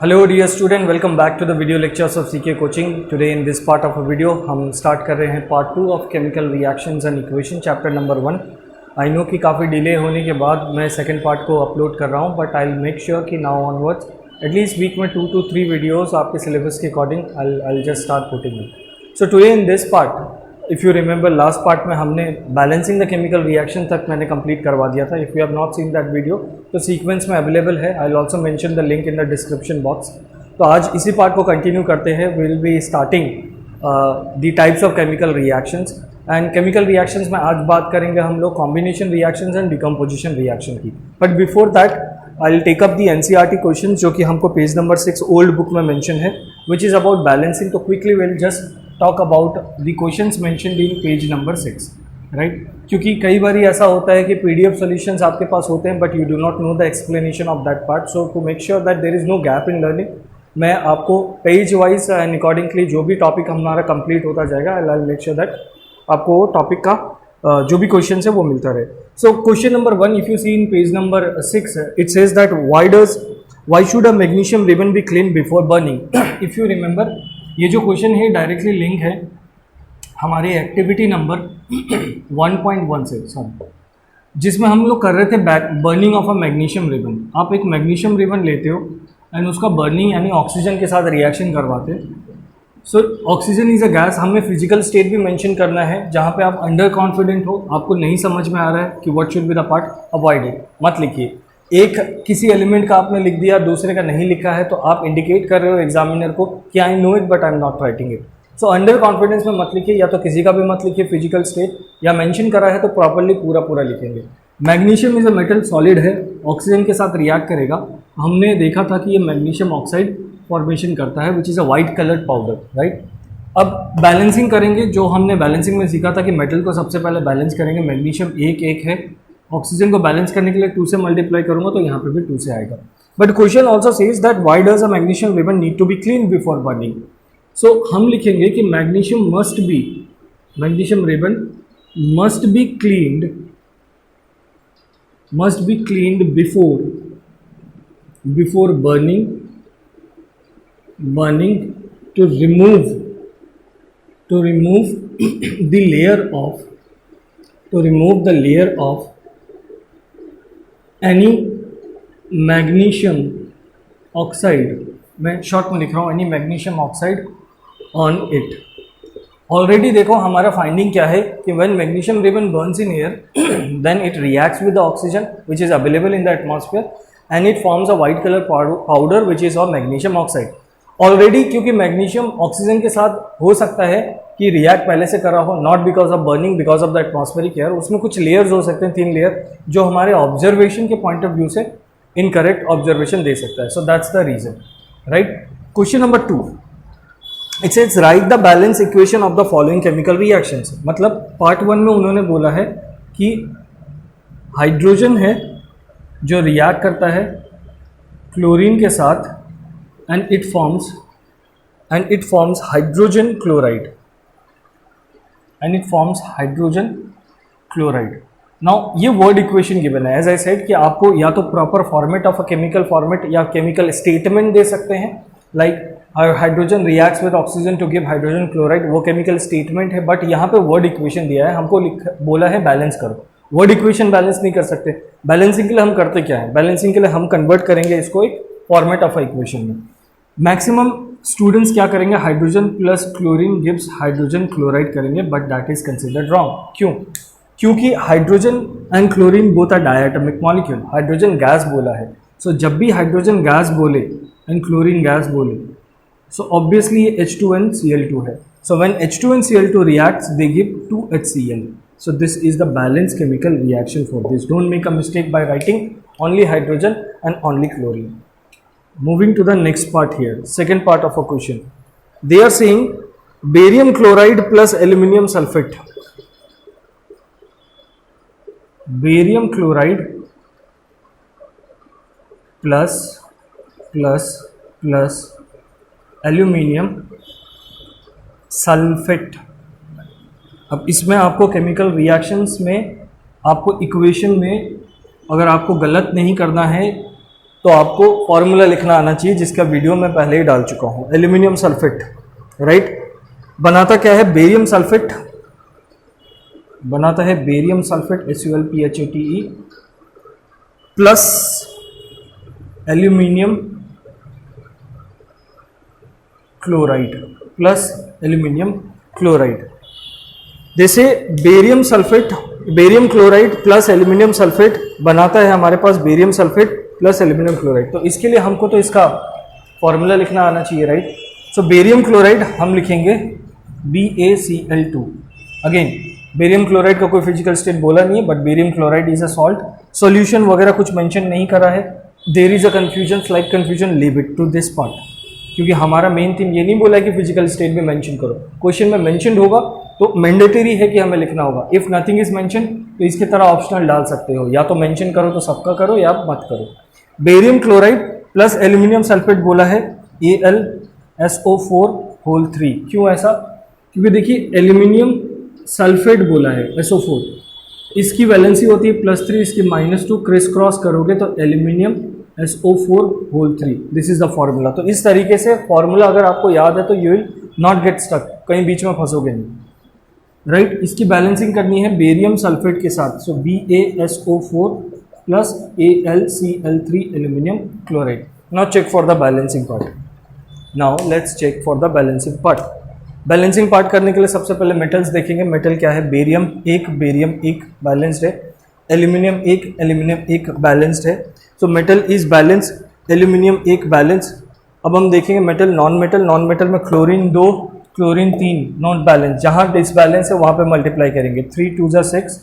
Hello dear student, welcome back to the video lectures of CK coaching. Today in this part of a video हम start कर रहे हैं part 2 of chemical reactions and equation chapter number 1। I know कि काफ़ी delay होने के बाद मैं सेकंड पार्ट को अपलोड कर रहा हूं, but I will make sure कि नाउ ऑनवर्ड्स एटलीस्ट वीक में 2 to 3 वीडियोस आपके सिलेबस के according I just start putting it. So today in this part, if you remember last part में हमने बैलेंसिंग द केमिकल रिएक्शन तक मैंने complete करवा दिया था। If you have not seen that video तो सीक्वेंस में अवेलेबल है। I will also mention the link in the description box. तो आज इसी पार्ट को कंटिन्यू करते हैं। We will be starting the types of chemical reactions and chemical reactions में आज बात करेंगे हम लोग combination reactions and decomposition reaction की। But before that I will take up the NCERT question जो कि हमको पेज नंबर 6 ओल्ड बुक में मेंशन है, विच इज़ अबाउट बैलेंसिंग। तो quickly will just talk about the questions mentioned in page number 6, right. क्योंकि कई बार ऐसा होता है कि पीडीएफ सॉल्यूशंस आपके पास होते हैं but you do not know the explanation of that part. So to make sure that there is no gap in learning, मैं आपको पेज वाइज एंड अकॉर्डिंगली जो भी टॉपिक हमारा कंप्लीट होता जाएगा I will make sure that आपको topic का जो भी क्वेश्चन है वो मिलता रहे। So question number 1, if you see in page number 6, it says that why should a magnesium ribbon be clean before burning. If you remember, ये जो क्वेश्चन है डायरेक्टली लिंक है हमारे एक्टिविटी नंबर 1.1 से, सॉरी, जिसमें हम लोग कर रहे थे burning of a magnesium ribbon. आप एक मैग्नीशियम रिबन लेते हो एंड उसका बर्निंग यानी ऑक्सीजन के साथ रिएक्शन करवाते हैं। So oxygen is a gas. हमें फिजिकल स्टेट भी मेंशन करना है जहाँ पे आप अंडर कॉन्फिडेंट हो, आपको नहीं समझ में आ रहा है कि what should be the part, avoid it, मत लिखिए। एक किसी एलिमेंट का आपने लिख दिया, दूसरे का नहीं लिखा है, तो आप इंडिकेट कर रहे हो एग्जामिनर को कि I know it but I am not writing it. So under confidence में मत लिखिए, या तो किसी का भी मत लिखिए फिजिकल स्टेट, या मेंशन करा है तो प्रॉपर्ली पूरा लिखेंगे। Magnesium is a metal, solid है, ऑक्सीजन के साथ रिएक्ट करेगा। हमने देखा था कि ये मैग्नीशियम ऑक्साइड फॉर्मेशन करता है which is a white coloured powder, right. अब बैलेंसिंग करेंगे, जो हमने बैलेंसिंग में सीखा था कि मेटल को सबसे पहले बैलेंस करेंगे। मैग्नीशियम 1 है, ऑक्सीजन को बैलेंस करने के लिए 2 से मल्टीप्लाई करूंगा तो यहाँ पे भी 2 से आएगा। But question also says that why does a magnesium ribbon need to be clean before burning. So हम लिखेंगे कि magnesium ribbon must be cleaned before burning to remove the layer of any magnesium oxide, मैं short में लिख रहा हूँ, any magnesium oxide on it। Already देखो हमारा फाइंडिंग क्या है कि when magnesium ribbon burns in air then it reacts with the oxygen which is available in the atmosphere and it forms a white color powder which is of magnesium oxide। Already क्योंकि magnesium oxygen के साथ हो सकता है कि react पहले से करा हो, not because of burning, because of the atmospheric air. उसमें कुछ लेयर्स हो सकते हैं, 3 लेयर, जो हमारे ऑब्जर्वेशन के पॉइंट ऑफ व्यू से इनकरेक्ट ऑब्जर्वेशन दे सकता है। So that's the reason, right. Question number 2, it says write the balance equation of the following chemical reactions. मतलब पार्ट 1 में उन्होंने बोला है कि हाइड्रोजन है जो रिएक्ट करता है क्लोरीन के साथ and it forms hydrogen chloride now ये वर्ड इक्वेशन गिवन है। एज आई सेड कि आपको या तो proper format of a chemical format या केमिकल स्टेटमेंट दे सकते हैं, like hydrogen reacts with oxygen to give hydrogen chloride, वो केमिकल स्टेटमेंट है। बट यहाँ पे वर्ड इक्वेशन दिया है, हमको बोला है बैलेंस करो। वर्ड इक्वेशन बैलेंस नहीं कर सकते। बैलेंसिंग के लिए हम करते क्या है, बैलेंसिंग के लिए हम कन्वर्ट करेंगे इसको एक फॉर्मेट ऑफ अ इक्वेशन में। मैक्सिमम स्टूडेंट्स क्या करेंगे, hydrogen plus chlorine gives hydrogen chloride करेंगे, but that is considered wrong. क्यों? क्योंकि hydrogen and chlorine both are diatomic molecule. Hydrogen gas बोला है, सो जब भी हाइड्रोजन गैस बोले एंड क्लोरीन गैस बोले, सो ऑब्वियसली ये H2NCl2 है। So when H2NCl2 reacts they give 2HCl। So this is the balanced chemical reaction for this. Don't make a mistake by writing only hydrogen and only chlorine. Moving to the next part here, second part of a question. They are saying barium chloride plus aluminium sulfate. Barium chloride plus aluminium sulfate। अब इसमें आपको chemical reactions में आपको equation में अगर आपको गलत नहीं करना है तो आपको फॉर्मूला लिखना आना चाहिए, जिसका वीडियो मैं पहले ही डाल चुका हूँ। एल्यूमिनियम सल्फेट, राइट, बनाता क्या है? बेरियम सल्फेट बनाता है, barium sulphate SuLPHATE plus aluminium chloride, plus aluminium chloride. जैसे barium sulphate, barium chloride plus aluminium sulphate बनाता है हमारे पास barium sulphate plus aluminium chloride. तो इसके लिए हमको तो इसका फॉर्मूला लिखना आना चाहिए, राइट। सो बेरियम क्लोराइड हम लिखेंगे BaCl2। अगेन बेरियम क्लोराइड का कोई फिजिकल स्टेट बोला नहीं है, but barium chloride is a salt. Solution वगैरह कुछ मेंशन नहीं करा है। There is a confusion, slight confusion, leave it to this part, क्योंकि हमारा मेन थीम ये नहीं बोला है कि फिजिकल स्टेट भी मेंशन करो। क्वेश्चन में मेंशन होगा तो मैंडेटरी है कि हमें लिखना होगा। इफ नथिंग इज मेंशन तो इसकी तरह ऑप्शनल डाल सकते हो, या तो मेंशन करो तो सबका करो या मत करो। Barium chloride plus aluminium sulphate बोला है AlSO4(3). क्यों ऐसा? क्योंकि देखिए एल्यूमिनियम सल्फेट बोला है SO4, इसकी वैलेंसी होती है +3, इसकी -2, क्रिस क्रॉस करोगे तो aluminium SO4(3). This is the formula. तो इस तरीके से फॉर्मूला अगर आपको याद है तो you will not get stuck, कहीं बीच में फंसोगे नहीं, राइट। इसकी बैलेंसिंग करनी है बेरियम सल्फेट के साथ। So BaSO4 plus AlCl3 aluminium chloride. Now check for the balancing part. Now let's check for the balancing part. Balancing part करने के लिए सबसे पहले मेटल्स देखेंगे। मेटल क्या है? बेरियम 1 बैलेंस्ड है, एल्यूमिनियम 1 बैलेंस्ड है। So metal is balance, aluminium 1 balance. अब हम देखेंगे मेटल, नॉन मेटल में क्लोरीन 2, क्लोरीन 3 नॉट बैलेंस। जहाँ डिसबैलेंस है वहाँ पे मल्टीप्लाई करेंगे, 3 2 6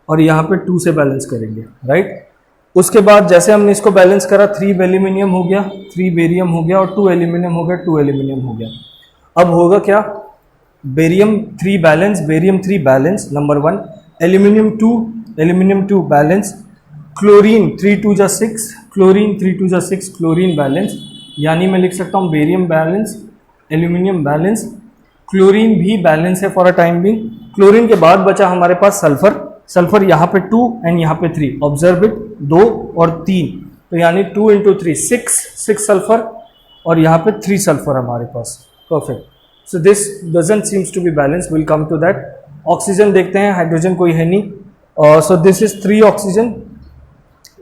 और यहाँ पे 2 से बैलेंस करेंगे, राइट। उसके बाद जैसे हमने इसको बैलेंस करा, 3 एल्यूमिनियम हो गया, 3 बेरियम हो गया और 2 एल्यूमिनियम हो गया, 2 एल्यूमिनियम हो गया। अब होगा क्या? Barium 3 balance number 1, aluminium 2 balance, chlorine 3 2 6, chlorine balance. यानी मैं लिख सकता हूँ barium balance, aluminium balance, chlorine भी बैलेंस है for a time being. Chlorine के बाद बचा हमारे पास सल्फर यहाँ पे 2 एंड यहाँ पे 3। ऑब्जर्व इट, 2 और 3, तो यानी 2 × 3 6 सल्फर और यहाँ पे 3 सल्फर हमारे पास। Perfect. So this doesn't seems to be balance, will come to that. Oxygen देखते हैं, हाइड्रोजन कोई है नहीं। So this is 3 oxygen,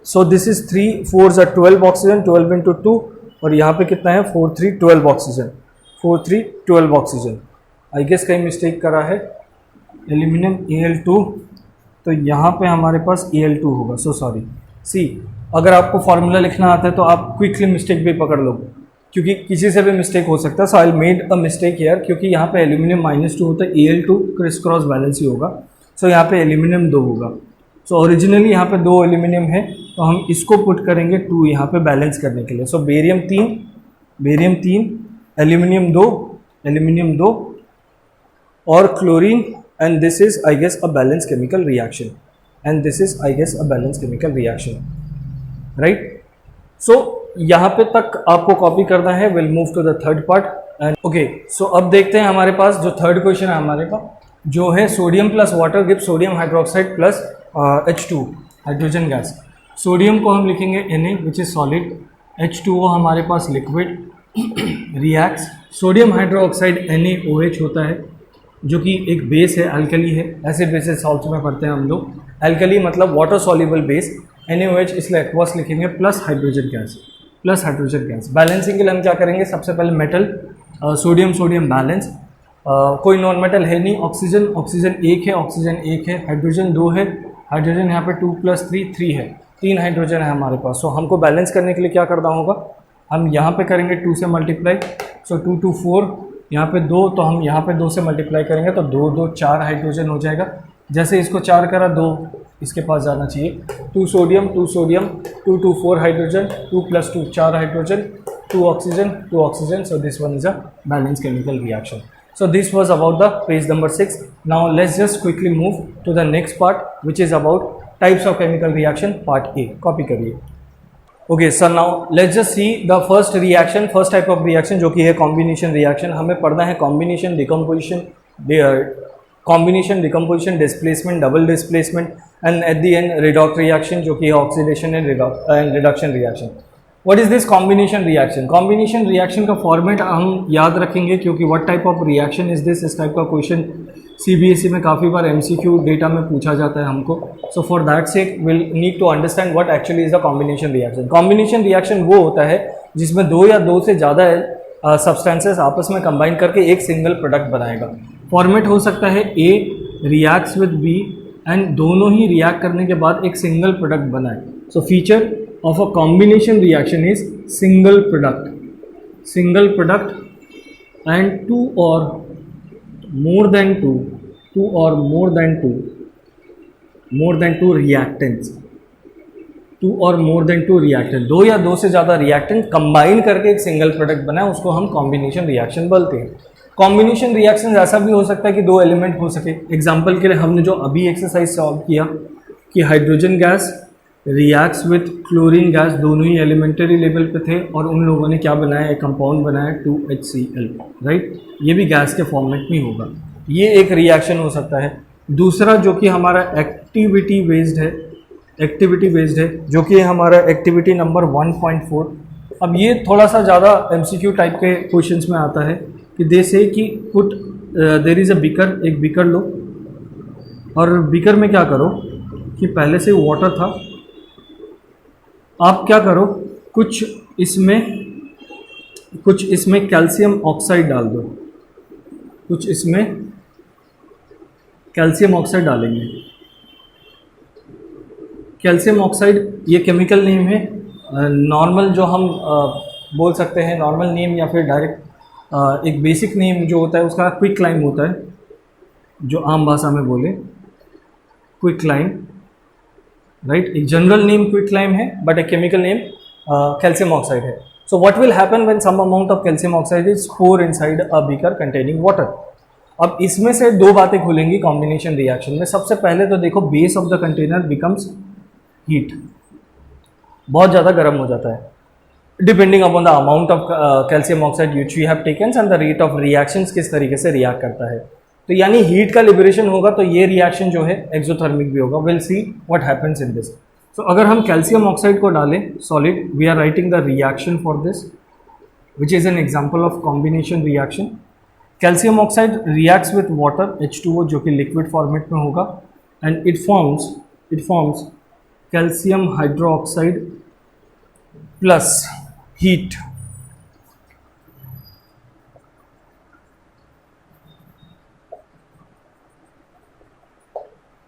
so this is 3 4 12 oxygen, 12 × 2 और यहाँ पे कितना है? 4 3 12 ऑक्सीजन, 4 3 12 ऑक्सीजन। आई गेस कहीं मिस्टेक करा है, एल्यूमिनियम Al2, तो यहाँ पे हमारे पास Al2 होगा। So sorry. सी, अगर आपको फॉर्मूला लिखना आता है तो आप क्विकली मिस्टेक भी पकड़ लोगे, क्योंकि किसी से भी मिस्टेक हो सकता है। So I made a mistake here, क्योंकि यहाँ पे एल्यूमिनियम -2 होता है, Al2 क्रिस क्रॉस बैलेंस ही होगा। सो यहाँ पे एल्यूमिनियम 2 होगा। सो ओरिजिनली यहाँ पे 2 एल्यूमिनियम है, तो हम इसको पुट करेंगे 2 यहाँ पे बैलेंस करने के लिए। सो बेरियम 3, एल्यूमिनियम 2 और chlorine, and this is I guess a balanced chemical reaction, right? So यहाँ पे तक आपको कॉपी करना है। Will move to the third part and okay. So अब देखते हैं हमारे पास जो थर्ड क्वेश्चन है हमारे पास, जो है sodium plus water give sodium hydroxide plus H2 hydrogen gas. Sodium को हम लिखेंगे Na which is solid, H2O हमारे पास liquid. Reacts sodium hydroxide NaOH होता है, जो कि एक बेस है, अल्कली है। एसिड बेसिस सॉल्ट्स में पढ़ते हैं हम लोग। अल्कली मतलब वाटर सॉल्युबल बेस, NaOH इसलिए एक्वस लिखेंगे, प्लस हाइड्रोजन गैस। बैलेंसिंग के लिए हम क्या करेंगे? सबसे पहले मेटल, सोडियम बैलेंस। कोई नॉन मेटल है नहीं। ऑक्सीजन 1 है, हाइड्रोजन 2 है, हाइड्रोजन यहाँ पे 2 + 3 है, 3 हाइड्रोजन है हमारे पास। सो हमको बैलेंस करने के लिए क्या करना होगा? हम यहाँ पे करेंगे 2 से मल्टीप्लाई, सो 2 2 4, यहाँ पे 2, तो हम यहाँ पे 2 से मल्टीप्लाई करेंगे तो 2 2 4 हाइड्रोजन हो जाएगा। जैसे इसको 4 करा, 2 इसके पास जाना चाहिए। 2 sodium 2 2 4 hydrogen, 2 + 2 4 hydrogen, 2 oxygen. So this one is a balance chemical reaction. So this was about the page number 6. Now let's just quickly move to the next part, which is about types of chemical reaction, part A. Copy करिए। Okay, so now let's just see the first reaction, first type of reaction, जो कि है combination reaction। हमें पढ़ना है combination, decomposition, displacement, double displacement, and at the end redox reaction, जो कि है oxidation and reduction reaction। What is this combination reaction? Combination reaction का फॉर्मेट हम याद रखेंगे क्योंकि what type of reaction is this, इस टाइप का क्वेश्चन सीबीएसई में काफ़ी बार एमसीक्यू डेटा में पूछा जाता है हमको. So for that sake will need to understand what actually is the combination reaction. Combination reaction वो होता है जिसमें दो या दो से ज़्यादा सब्सटेंसेस आपस में कंबाइन करके एक सिंगल प्रोडक्ट बनाएगा. फॉर्मेट हो सकता है ए रिएक्ट्स विद बी एंड दोनों ही रिएक्ट करने के बाद एक सिंगल प्रोडक्ट बनाए. So feature of a combination reaction is single product and two or more than two reactants. दो या दो से ज़्यादा रिएक्टेंट कंबाइन करके एक सिंगल प्रोडक्ट बना है, उसको हम कॉम्बिनेशन रिएक्शन बोलते हैं. कॉम्बिनेशन रिएक्शन ऐसा भी हो सकता है कि दो एलिमेंट हो सके. एग्जांपल के लिए हमने जो अभी एक्सरसाइज सॉल्व किया कि hydrogen gas reacts with chlorine gas, दोनों ही एलिमेंटरी लेवल पे थे और उन लोगों ने क्या बनाया, एक कंपाउंड बनाया 2HCl, राइट. ये भी गैस के फॉर्मेट में होगा. ये एक रिएक्शन हो सकता है. दूसरा जो कि हमारा एक्टिविटी बेस्ड है जो कि हमारा एक्टिविटी नंबर 1.4. अब ये थोड़ा सा ज़्यादा एमसीक्यू टाइप के क्वेश्चंस में आता है कि दे से कि put there is a beaker, एक बीकर लो और बीकर में क्या करो कि पहले से वाटर था, आप क्या करो कुछ इसमें कैल्शियम ऑक्साइड डाल दो, कैल्शियम ऑक्साइड डालेंगे. कैल्शियम ऑक्साइड ये केमिकल नेम है. नॉर्मल जो हम बोल सकते हैं नॉर्मल नेम या फिर डायरेक्ट एक बेसिक नेम जो होता है उसका क्विक लाइम होता है, जो आम भाषा में बोले क्विक लाइम, राइट. एक जनरल नेम क्विक लाइम है बट एक केमिकल नेम कैल्शियम ऑक्साइड है. So what will happen when some amount of calcium oxide is pour inside a beaker containing water. अब इसमें से दो बातें खुलेंगी कॉम्बिनेशन रिएक्शन में. सबसे पहले तो देखो base of the container becomes heat, बहुत ज़्यादा गर्म हो जाता है depending upon the amount of calcium oxide which we have taken and the rate of reactions किस तरीके से रिएक्ट करता है. तो यानी हीट का लिबरेशन होगा तो ये रिएक्शन जो है एक्सोथर्मिक भी होगा. Will see what happens in this. So अगर हम कैल्शियम ऑक्साइड को डालें solid, we are writing the reaction for this which is an example of combination reaction. Calcium oxide reacts with water H2O जो कि liquid format में होगा and it forms calcium hydroxide plus heat.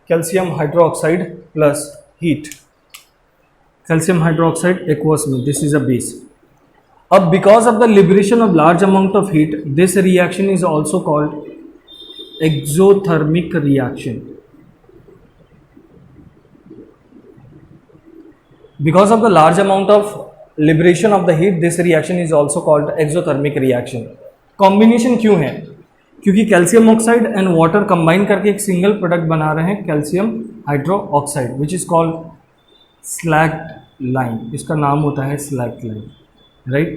Calcium hydroxide plus heat. Calcium hydroxide aqueous में, this is a base. अब because of the liberation of large amount of heat this reaction is also called exothermic reaction. Because of the large amount of liberation of the heat, this reaction is also called exothermic reaction. Combination क्यों है? क्योंकि calcium oxide and water combine करके एक single product बना रहे हैं calcium hydroxide which is called slagged lime. इसका नाम होता है slagged lime, right.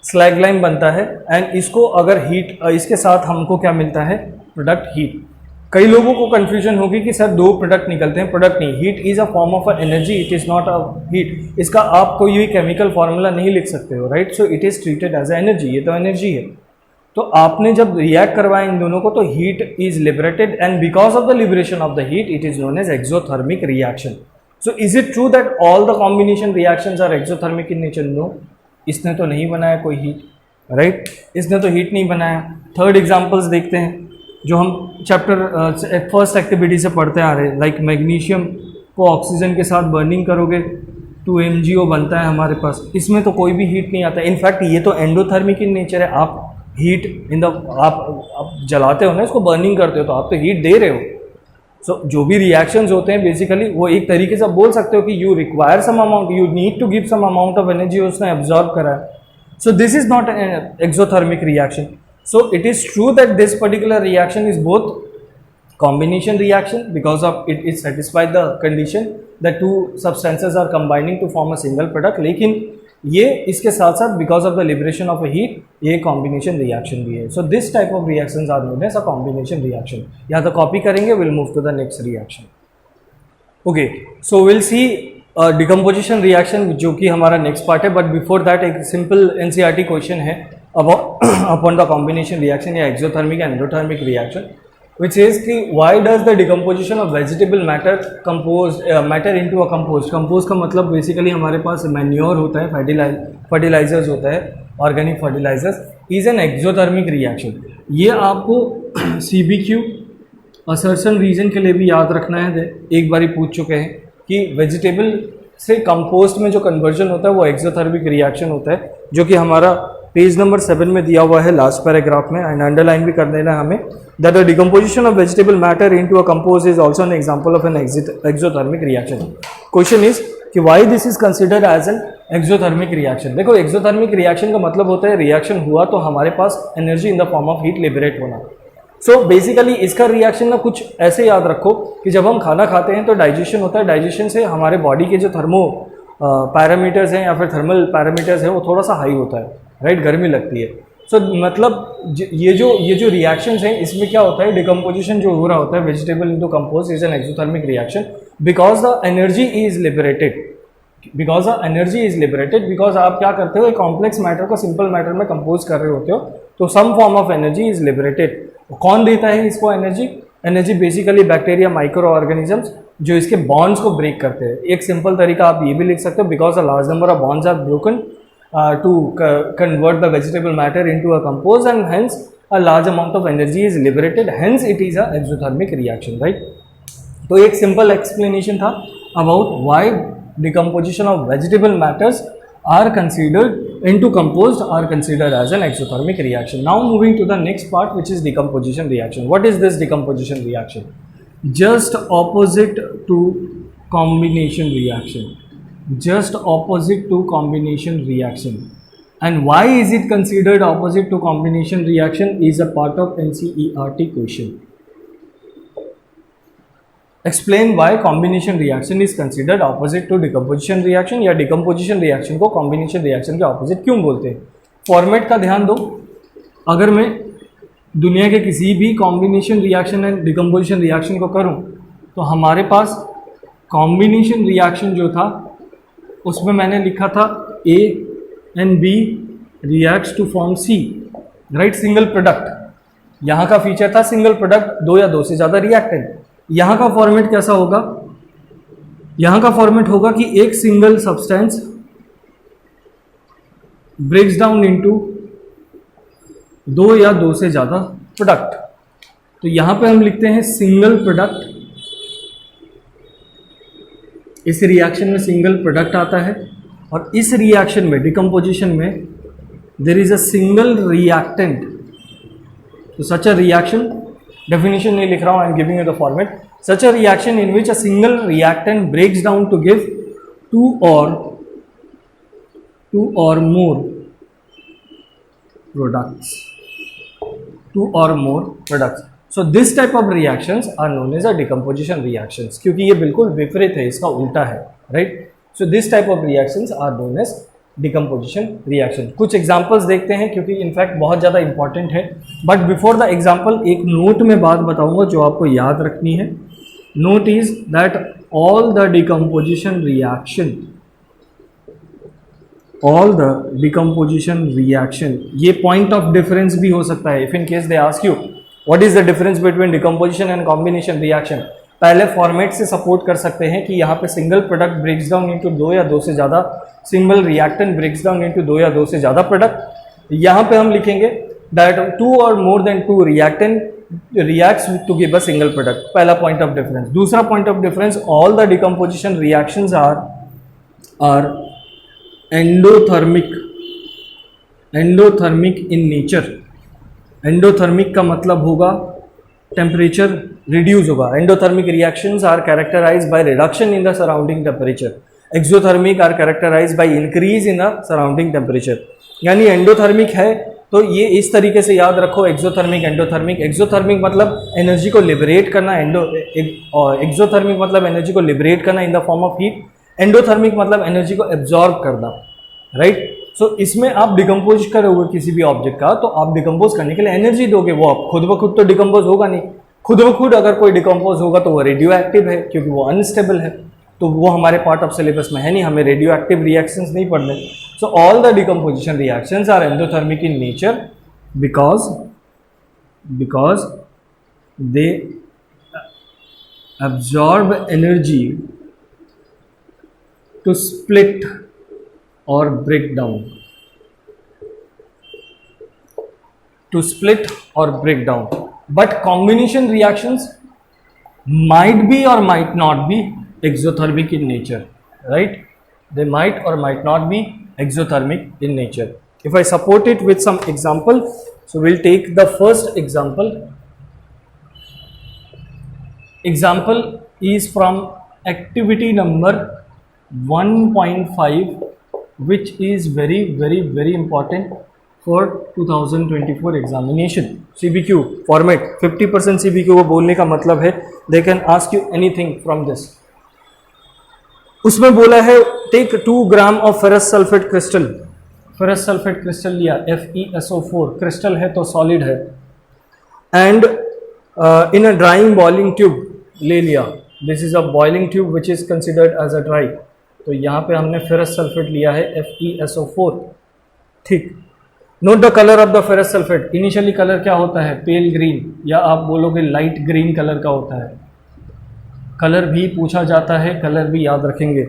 Slagged lime बनता है एंड इसको अगर हीट, इसके साथ हमको क्या मिलता है, प्रोडक्ट हीट. कई लोगों को कंफ्यूजन होगी कि सर दो प्रोडक्ट निकलते हैं. प्रोडक्ट नहीं, heat is a form of a energy, it is not a heat. इसका आप कोई भी केमिकल फार्मूला नहीं लिख सकते हो, right. So it is treated as a energy. ये तो एनर्जी है. तो आपने जब रिएक्ट करवाया इन दोनों को तो heat is liberated and because of the liberation of the heat it is known as exothermic reaction. So is it true that all the combination reactions are exothermic in nature? No. इसने तो नहीं बनाया कोई heat, right. इसने तो heat नहीं बनाया. Third examples देखते हैं जो हम चैप्टर फर्स्ट एक्टिविटी से पढ़ते आ रहे हैं. लाइक मैग्नीशियम को ऑक्सीजन के साथ बर्निंग करोगे 2MgO बनता है हमारे पास. इसमें तो कोई भी हीट नहीं आता. इनफैक्ट ये तो एंडोथर्मिक इन नेचर है. आप हीट इन द आप जलाते हो ना, इसको बर्निंग करते हो तो आप तो हीट दे रहे हो. सो जो भी रिएक्शंस होते हैं बेसिकली वो एक तरीके से बोल सकते हो कि you require some amount, you need to give some amount of energy, उसने एब्जॉर्ब करा है. So this is not an exothermic reaction. So it is true that this particular reaction is both combination reaction because of it satisfies the condition that two substances are combining to form a single product. लेकिन ये इसके साथ साथ because of the liberation of a heat ये combination reaction भी है. So this type of reactions are known as a combination reaction. यहाँ तो copy करेंगे, we'll move to the next reaction. Okay, so we'll see decomposition reaction जो कि हमारा next part है, बट बिफोर दैट एक सिंपल एनसीईआरटी क्वेश्चन है upon the combination reaction या exothermic and endothermic reaction which is कि why does the decomposition of vegetable matter matter into a compost. Compost का मतलब बेसिकली हमारे पास manure होता है, फर्टिलाइजर्स होता है, organic fertilizers, is an exothermic reaction. ये आपको CBQ असर्शन रीजन के लिए भी याद रखना है. एक बार ही पूछ चुके हैं कि वेजिटेबल से कंपोस्ट में जो कन्वर्जन होता है वो एक्सोथर्मिक रिएक्शन होता है, जो कि हमारा पेज नंबर 7 में दिया हुआ है लास्ट पैराग्राफ में, एंड अंडरलाइन भी कर देना हमें, that the decomposition of vegetable matter into a compost is also an example of an exothermic reaction. Question is कि why this is considered as an exothermic reaction. देखो, exothermic reaction का मतलब होता है रिएक्शन हुआ तो हमारे पास energy in the form of heat liberate होना. सो बेसिकली इसका रिएक्शन ना कुछ ऐसे याद रखो कि जब हम खाना खाते हैं तो डाइजेशन होता है, डाइजेशन से हमारे बॉडी के जो थर्मो पैरामीटर्स हैं या फिर थर्मल पैरामीटर्स हैं वो थोड़ा सा हाई होता है, राइट, गर्मी लगती है. सो मतलब ये जो रिएक्शंस हैं इसमें क्या होता है, डिकम्पोजिशन जो हो रहा होता है vegetable into compost is an exothermic reaction because the energy is liberated. Because आप क्या करते हो, एक कॉम्प्लेक्स मैटर को सिंपल मैटर में कंपोज कर रहे होते हो, तो some form of energy is liberated. कौन देता है इसको energy basically bacteria, micro organisms जो इसके बॉन्ड्स को ब्रेक करते हैं. एक सिंपल तरीका आप ये भी लिख सकते हो, because a large number of bonds are broken to convert the vegetable matter into a compost and hence a large amount of energy is liberated, hence it is a exothermic reaction, right. तो एक simple explanation था about why decomposition of vegetable matters are considered into compost are considered as an exothermic reaction. Now moving to the next part, which is decomposition reaction. What is this decomposition reaction? Just opposite to combination reaction. Just opposite to combination reaction. And why is it considered opposite to combination reaction is a part of NCERT question. Explain why combination reaction is considered opposite to decomposition reaction या decomposition reaction को combination reaction के opposite क्यों बोलते हैं. Format का ध्यान दो. अगर मैं दुनिया के किसी भी combination reaction and decomposition reaction को करूं तो हमारे पास combination reaction जो था उसमें मैंने लिखा था A and B reacts to form C, right, single product. यहाँ का फीचर था सिंगल प्रोडक्ट, दो या दो से ज़्यादा रिएक्टेंट. यहाँ का फॉर्मेट कैसा होगा, यहाँ का फॉर्मेट होगा कि एक single substance breaks down into दो या दो से ज़्यादा प्रोडक्ट. तो यहाँ पे हम लिखते हैं सिंगल प्रोडक्ट. इस रिएक्शन में सिंगल प्रोडक्ट आता है और इस रिएक्शन में डिकम्पोजिशन में there is a single reactant. तो सच अ रिएक्शन, डेफिनेशन नहीं लिख रहा हूँ, I am giving you the format. Such a reaction in which a single reactant breaks down to give two और more products. So this type of reactions are known as a decomposition reactions, क्योंकि ये बिल्कुल विपरीत है, इसका उल्टा है, right. So this type of reactions are known as decomposition reaction. कुछ एग्जांपल्स देखते हैं क्योंकि इनफैक्ट बहुत ज़्यादा इंपॉर्टेंट है. बट बिफोर द एग्जांपल एक नोट में बात बताऊंगा जो आपको याद रखनी है. Note is that all the decomposition reaction, ये पॉइंट ऑफ डिफरेंस भी हो सकता है. If in case they ask you what is the difference between decomposition and combination reaction, पहले फॉर्मेट से सपोर्ट कर सकते हैं कि यहाँ पे single product breaks down into दो या दो से ज़्यादा, single reactant breaks down into दो या दो से ज़्यादा प्रोडक्ट. यहाँ पे हम लिखेंगे दैट टू और more than two reactant reacts to give a single product. पहला पॉइंट ऑफ डिफरेंस. दूसरा point of difference, all the decomposition reactions are endothermic in nature. Endothermic का मतलब होगा टेम्परेचर रिड्यूस होगा. Endothermic reactions are characterized by reduction in the surrounding temperature. Exothermic are characterized by increase in the surrounding temperature. यानी endothermic है तो ये इस तरीके से याद रखो, एक्सोथर्मिक, एंडोथर्मिक. एक्सोथर्मिक मतलब एनर्जी को लिबरेट करना, एक्सोथर्मिक मतलब एनर्जी को लिबरेट करना इन the form of heat. Endothermic मतलब एनर्जी को एब्जॉर्ब करना, राइट. सो इसमें आप डिकम्पोज करोगे किसी भी ऑब्जेक्ट का तो आप डिकम्पोज करने के लिए एनर्जी दोगे. वो आप खुद ब खुद तो डिकम्पोज होगा नहीं. खुद ब खुद अगर कोई डिकम्पोज होगा तो वो रेडियो एक्टिव है क्योंकि वो अनस्टेबल है. तो वो हमारे पार्ट ऑफ सिलेबस में है नहीं, हमें रेडियो एक्टिव रिएक्शंस नहीं पढ़ने। So all the decomposition reactions are endothermic in nature because they absorb energy to split or break down, but combination reactions might be or might not be exothermic in nature, right? They might or might not be exothermic in nature. If I support it with some example, so we'll take the first example. Example is from activity number 1.5, which is very important for 2024 examination. CBQ format 50% CBQ को बोलने का मतलब है they can ask you anything from this. उसमें बोला है take 2 gram of ferrous sulfate crystal. ferrous sulfate crystal लिया, FeSO4 crystal है तो solid है, and in a drying boiling tube ले लिया. This is a boiling tube which is considered as a dry. तो यहाँ पे हमने फेरस सल्फेट लिया है FeSO4. ठीक. Note the colour of the ferrous sulphate. Initially colour क्या होता है? पेल ग्रीन, या आप बोलोगे लाइट ग्रीन कलर का होता है. कलर भी पूछा जाता है, कलर भी याद रखेंगे.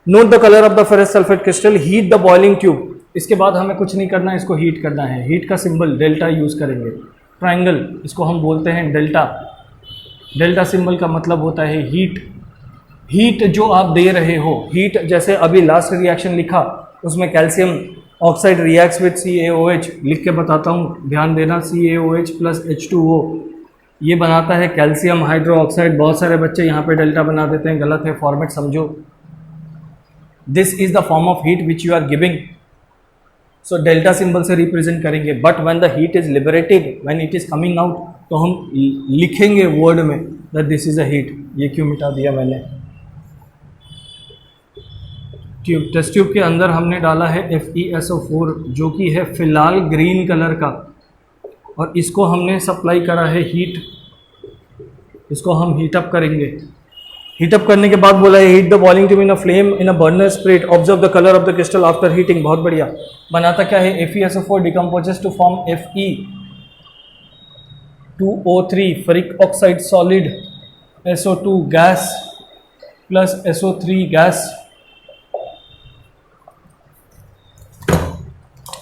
Note the colour of the ferrous sulphate crystal. Heat the boiling tube. इसके बाद हमें कुछ नहीं करना है, इसको हीट करना है. हीट का सिंबल डेल्टा यूज करेंगे. ट्राइंगल, इसको हम बोलते हैं डेल्टा. डेल्टा सिंबल का मतलब होता है हीट. हीट जो आप दे रहे हो, हीट जैसे अभी लास्ट रिएक्शन लिखा उसमें calcium oxide reacts with CaOH. लिख के बताता हूँ, ध्यान देना. CaOH प्लस H2O ये बनाता है कैल्शियम हाइड्रो ऑक्साइड. बहुत सारे बच्चे यहाँ पे डेल्टा बना देते हैं, गलत है, फॉर्मेट समझो. This is the form of heat which you are giving. So delta symbol से रिप्रेजेंट करेंगे. But when the heat is liberated, when it is coming out, तो हम लिखेंगे वर्ड में that this is a heat. ये क्यों मिटा दिया मैंने? ट्यूब, टेस्ट ट्यूब के अंदर हमने डाला है FeSO4 जो कि है फिलहाल ग्रीन कलर का, और इसको हमने सप्लाई करा है हीट. इसको हम हीटअप करेंगे. हीटअप करने के बाद बोला है heat the boiling tube in a flame in a burner spirit. Observe the colour of the crystal after heating. बहुत बढ़िया. बनाता क्या है? FeSO4 decomposes to form Fe2O3 ferric oxide solid, SO2 gas plus SO3 gas.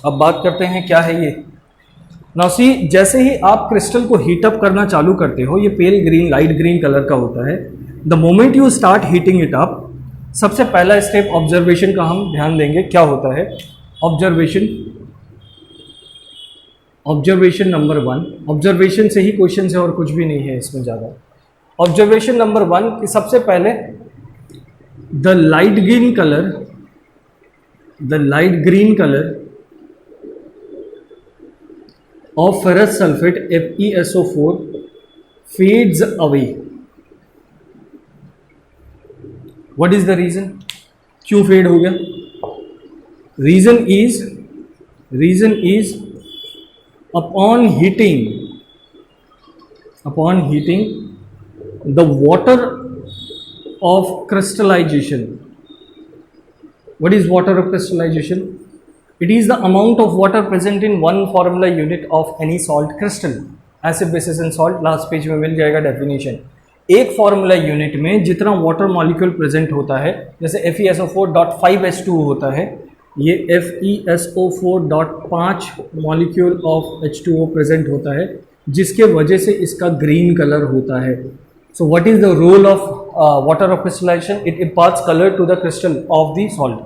अब बात करते हैं क्या है ये. नाउ सी, जैसे ही आप क्रिस्टल को हीटअप करना चालू करते हो, ये पेल ग्रीन लाइट ग्रीन कलर का होता है. The moment you start heating it up, सबसे पहला स्टेप ऑब्जर्वेशन का हम ध्यान देंगे. क्या होता है ऑब्जर्वेशन नंबर 1. ऑब्जर्वेशन से ही क्वेश्चन है और कुछ भी नहीं है इसमें ज़्यादा. ऑब्जर्वेशन नंबर 1 कि सबसे पहले the light green colour of ferrous sulfate FeSO4 fades away. What is the reason? क्यों फेड हो गया? Reason is upon heating the water of crystallization. What is water of crystallization? It is the amount of water present in one formula unit of any salt crystal. Acid, basis and salt. Last page में मिल जाएगा definition. एक formula unit में जितना water molecule present होता है, जैसे FeSO4.5H2 होता है, ये FeSO4.5 molecule of H2O present होता है, जिसके वजह से इसका ग्रीन कलर होता है. So what is the role of water of crystallization? It imparts colour to the crystal of the salt.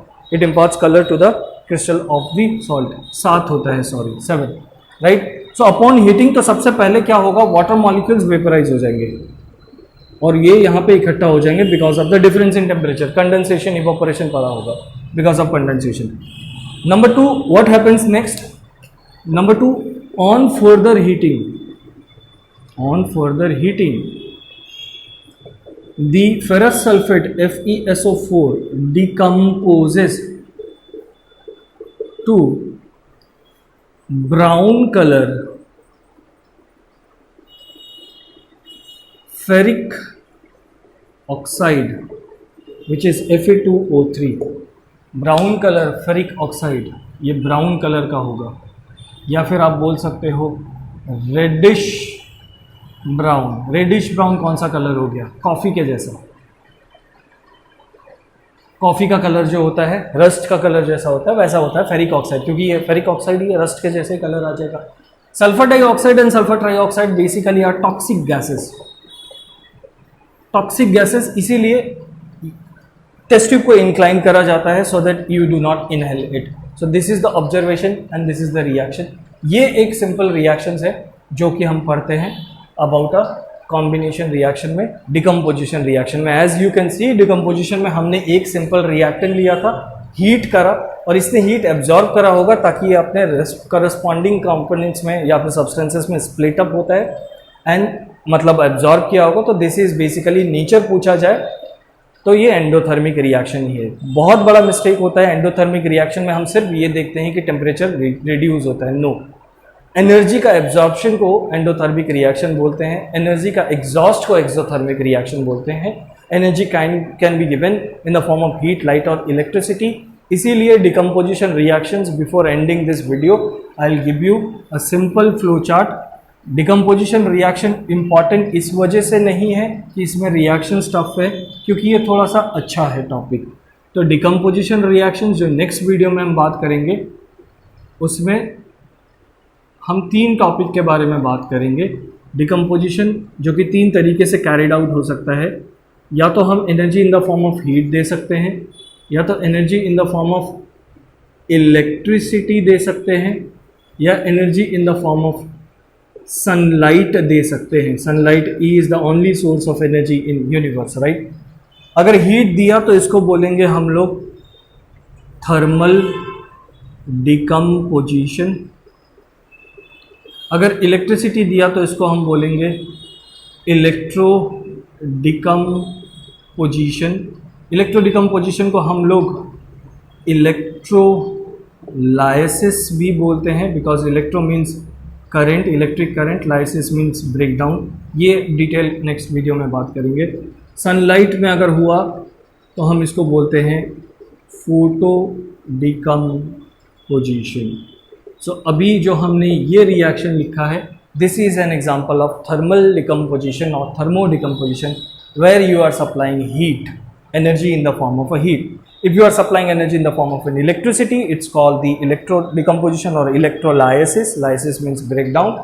Crystal of the salt. 7 होता है, sorry 7, right. So upon heating, तो सबसे पहले क्या होगा? वाटर मॉलिक्यूल्स वेपराइज हो जाएंगे और ये यहाँ पे इकट्ठा हो जाएंगे because of the difference in temperature. Condensation, evaporation पड़ा होगा because of condensation. Number 2, what happens next? Number 2, on further heating the ferrous sulfate FeSO4 decomposes to brown color ferric oxide which is Fe2O3। Brown colour ferric oxide, ये brown colour का होगा, या फिर आप बोल सकते हो रेडिश ब्राउन। रेडिश ब्राउन कौन सा कलर हो गया? कॉफ़ी के जैसा। कॉफ़ी का कलर जो होता है, रस्ट का कलर जैसा होता है, वैसा होता है फेरिक ऑक्साइड, क्योंकि ये फेरिक ऑक्साइड ही रस्ट के जैसे कलर आ जाएगा। Sulphur dioxide and sulphur trioxide basically are toxic gases. Toxic gases इसीलिए टेस्ट ट्यूब को इंक्लाइन करा जाता है so that you do not inhale it. So this is the observation and this is the reaction. ये एक simple reactions है जो कि हम पढ़ते हैं अबाउट अ कॉम्बिनेशन रिएक्शन में, डिकम्पोजिशन रिएक्शन में। As you can see, decomposition में हमने एक सिंपल रिएक्टेंट लिया था, हीट करा, और इसने हीट एब्जॉर्ब करा होगा ताकि ये अपने करस्पॉन्डिंग कंपोनेंट्स में या फिर सब्सटेंसेस में स्प्लिट अप होता है एंड मतलब एब्जॉर्ब किया होगा। तो दिस इज बेसिकली नेचर पूछा जाए तो ये एंडोथर्मिक रिएक्शन ही है। बहुत बड़ा मिस्टेक होता है एंडोथर्मिक रिएक्शन में, हम सिर्फ ये देखते हैं कि टेम्परेचर रिड्यूस होता है। नो, एनर्जी का एब्जॉर्प्शन को एंडोथर्मिक रिएक्शन बोलते हैं, एनर्जी का एग्जॉस्ट को एक्सोथर्मिक रिएक्शन बोलते हैं। Energy can be given in the form of heat, light और इलेक्ट्रिसिटी। इसीलिए decomposition reactions, before ending this video I will give you a simple flow chart. Decomposition reaction important इस वजह से नहीं है कि इसमें रिएक्शन टफ है, क्योंकि ये थोड़ा सा अच्छा है टॉपिक। तो डिकम्पोजिशन रिएक्शन जो नेक्स्ट वीडियो में हम बात करेंगे, उसमें हम 3 टॉपिक के बारे में बात करेंगे। डिकम्पोजिशन जो कि 3 तरीके से कैरिड आउट हो सकता है, या तो हम energy in the form of heat दे सकते हैं, या तो energy in the form of electricity दे सकते हैं, या energy in the form of sunlight दे सकते हैं। Sunlight is the only source of energy in universe, right. अगर हीट दिया तो इसको बोलेंगे हम लोग थर्मल डिकम्पोजिशन। अगर इलेक्ट्रिसिटी दिया तो इसको हम बोलेंगे इलेक्ट्रो डिकम्पोजिशन। इलेक्ट्रो डिकम्पोजिशन को हम लोग इलेक्ट्रोलाइसिस भी बोलते हैं, because electro means current, electric current, lysis means break down. ये डिटेल नेक्स्ट वीडियो में बात करेंगे। सनलाइट में अगर हुआ तो हम इसको बोलते हैं फोटो डिकम्पोजिशन। सो अभी जो हमने ये रिएक्शन लिखा है, this is an example of thermal decomposition or thermo decomposition, where you are supplying heat, energy in the form of a heat. If you are supplying energy in the form of an electricity, it's called the electro decomposition or electrolysis. Lysis means breakdown.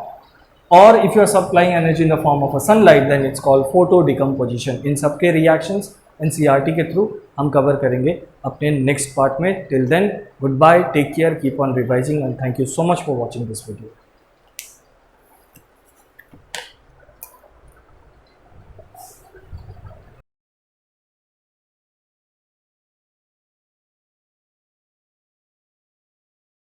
Or if you are supplying energy in the form of a sunlight, then it's called photo decomposition. इन सब के reactions NCERT के through हम cover करेंगे अपने next part में। Till then, goodbye, take care, keep on revising, and thank you so much for watching this video.